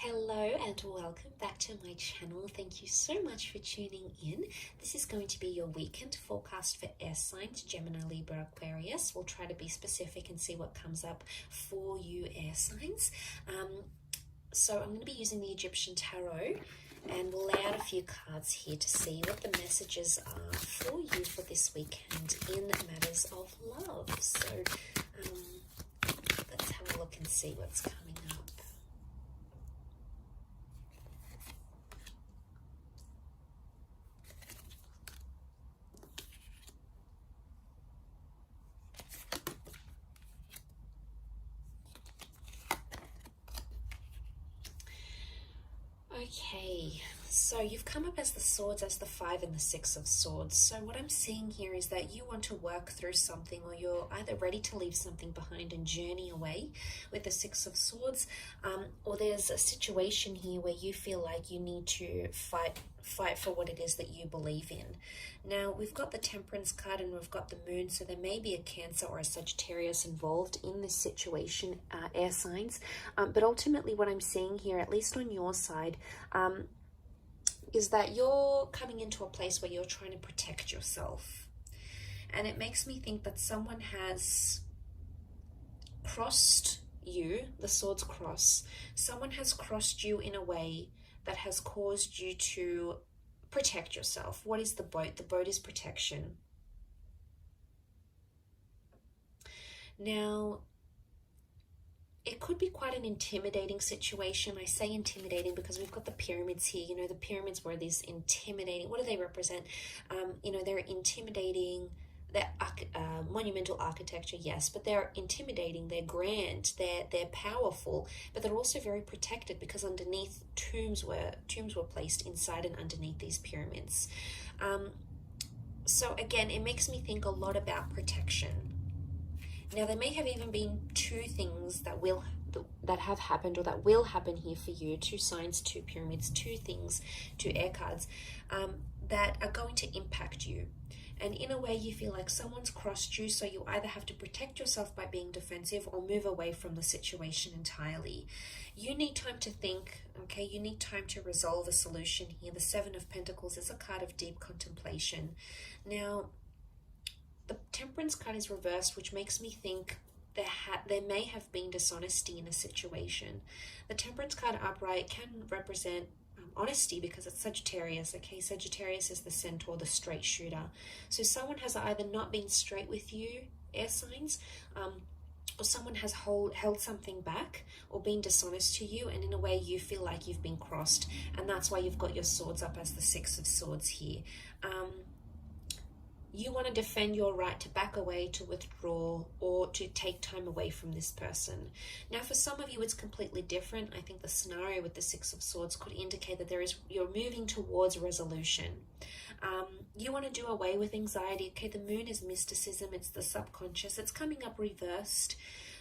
Hello and welcome back to my channel. Thank you so much for tuning in. This is going to be your weekend forecast for air signs, Gemini, Libra, Aquarius. We'll try to be specific and see what comes up for you air signs. So I'm going to be using the Egyptian Tarot and we'll lay out a few cards here to see what the messages are for you for this weekend in matters of love. So let's have a look and see what's coming up. Okay, so you've come up as the swords, as the 5 and the 6 of swords. So what I'm seeing here is that you want to work through something, or you're either ready to leave something behind and journey away with the 6 of swords, or there's a situation here where you feel like you need to fight for what it is that you believe in. Now, we've got the Temperance card and we've got the Moon, so there may be a Cancer or a Sagittarius involved in this situation, air signs. But ultimately what I'm seeing here, at least on your side, is that you're coming into a place where you're trying to protect yourself. And it makes me think that someone has crossed you, the swords cross. Someone has crossed you in a way that has caused you to protect yourself. What is the boat? The boat is protection. Now, it could be quite an intimidating situation. I say intimidating because we've got the pyramids here. You know, the pyramids were these intimidating, what do they represent? You know, they're intimidating. They're monumental architecture, yes, but they're intimidating, they're grand, they're powerful, but they're also very protected because underneath tombs were placed inside and underneath these pyramids. So again, it makes me think a lot about protection. Now, there may have even been two things that have happened or that will happen here for you, 2 signs, 2 pyramids, 2 things, 2 air cards, that are going to impact you. And in a way, you feel like someone's crossed you, so you either have to protect yourself by being defensive or move away from the situation entirely. You need time to think, okay? You need time to resolve a solution here. The 7 of Pentacles is a card of deep contemplation. Now, the Temperance card is reversed, which makes me think there may have been dishonesty in a situation. The Temperance card upright can represent honesty because it's Sagittarius, okay? Sagittarius is the centaur, the straight shooter. So someone has either not been straight with you, air signs, or someone has held something back or been dishonest to you, and in a way you feel like you've been crossed, and that's why you've got your swords up as the 6 of swords here. You want to defend your right to back away, to withdraw, or to take time away from this person. Now, for some of you, it's completely different. I think the scenario with the 6 of swords could indicate that you're moving towards resolution. You want to do away with anxiety. Okay, the Moon is mysticism. It's the subconscious. It's coming up reversed.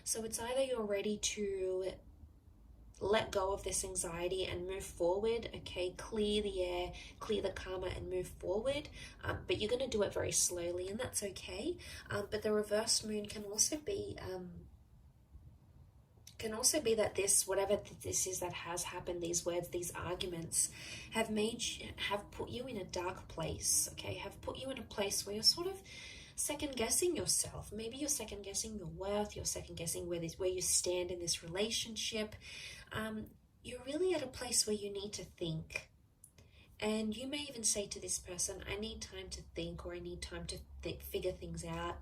So it's either you're ready to let go of this anxiety and move forward, okay, clear the air, clear the karma and move forward, but you're going to do it very slowly, and that's okay. But the reverse Moon can also be that this, whatever this is that has happened, these words, these arguments have put you in a dark place, okay, have put you in a place where you're sort of second guessing yourself. Maybe you're second guessing your worth, you're second guessing where you stand in this relationship. You're really at a place where you need to think. And you may even say to this person, I need time to think, or I need time to figure things out.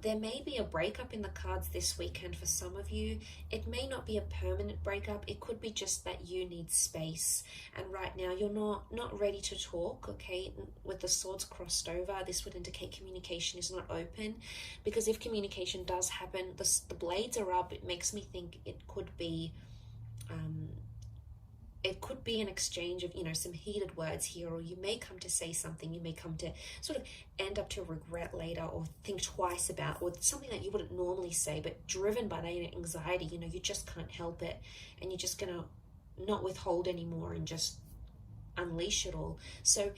There may be a breakup in the cards this weekend for some of you. It may not be a permanent breakup. It could be just that you need space. And right now you're not ready to talk, okay? With the swords crossed over, this would indicate communication is not open. Because if communication does happen, the blades are up. It makes me think it could be an exchange of, you know, some heated words here, or you may come to say something, you may come to sort of end up to regret later, or think twice about, or something that you wouldn't normally say, but driven by that anxiety, you know, you just can't help it, and you're just gonna not withhold anymore and just unleash it all. So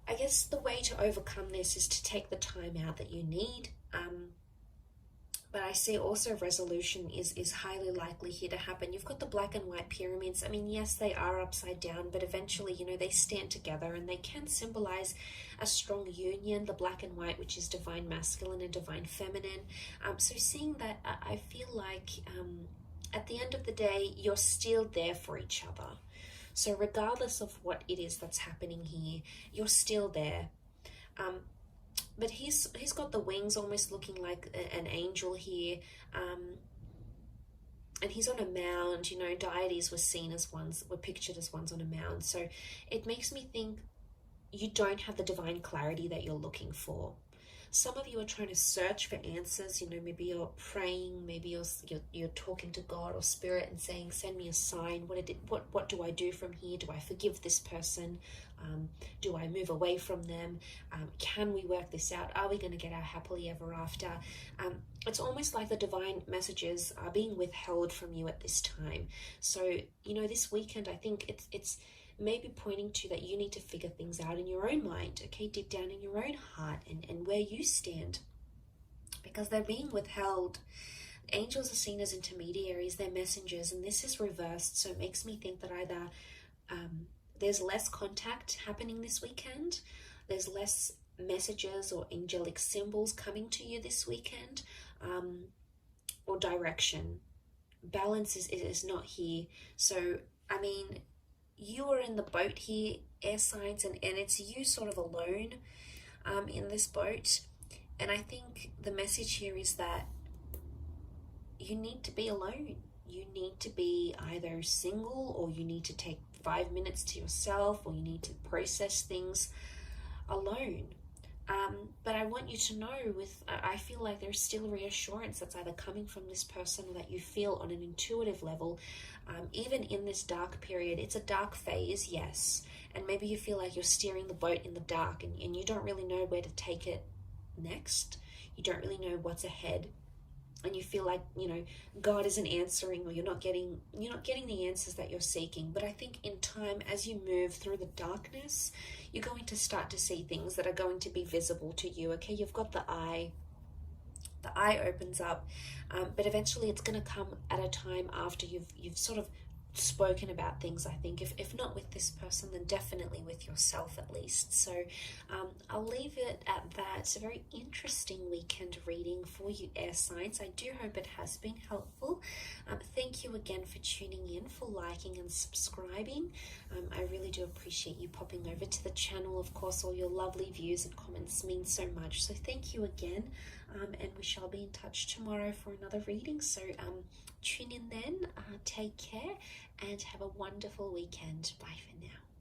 I guess the way to overcome this is to take the time out that you need. But I see also resolution is highly likely here to happen. You've got the black and white pyramids. I mean, yes, they are upside down, but eventually, you know, they stand together and they can symbolize a strong union, the black and white, which is divine masculine and divine feminine. So seeing that, I feel like at the end of the day, you're still there for each other. So regardless of what it is that's happening here, you're still there. But he's got the wings almost looking like an angel here, and he's on a mound. You know, deities were pictured as ones on a mound. So it makes me think you don't have the divine clarity that you're looking for. Some of you are trying to search for answers. You know, maybe you're praying, maybe you're talking to God or spirit and saying, send me a sign. What do I do from here? Do I forgive this person? Do I move away from them? Can we work this out? Are we going to get our happily ever after? It's almost like the divine messages are being withheld from you at this time. So, you know, this weekend, I think it's maybe pointing to that you need to figure things out in your own mind, okay? Deep down in your own heart and where you stand, because they're being withheld. Angels are seen as intermediaries, they're messengers, and this is reversed. So it makes me think that either there's less contact happening this weekend, there's less messages or angelic symbols coming to you this weekend, or direction. Balance is not here. So, I mean, you are in the boat here, air signs, and it's you sort of alone in this boat. And I think the message here is that you need to be alone. You need to be either single, or you need to take 5 minutes to yourself, or you need to process things alone. But I want you to know, I feel like there's still reassurance that's either coming from this person or that you feel on an intuitive level. Even in this dark period, it's a dark phase, yes. And maybe you feel like you're steering the boat in the dark and you don't really know where to take it next. You don't really know what's ahead. And you feel like, you know, God isn't answering, or you're not getting the answers that you're seeking. But I think in time, as you move through the darkness, you're going to start to see things that are going to be visible to you. Okay, you've got the eye opens up, but eventually it's going to come at a time after you've sort of spoken about things. I think if not with this person, then definitely with yourself at least. So I'll leave it at that. It's a very interesting weekend reading for you, air signs. I do hope it has been helpful. Thank you again for tuning in, for liking and subscribing. I really do appreciate you popping over to the channel. Of course, all your lovely views and comments mean so much, so thank you again. And we shall be in touch tomorrow for another reading. So tune in then, take care, and have a wonderful weekend. Bye for now.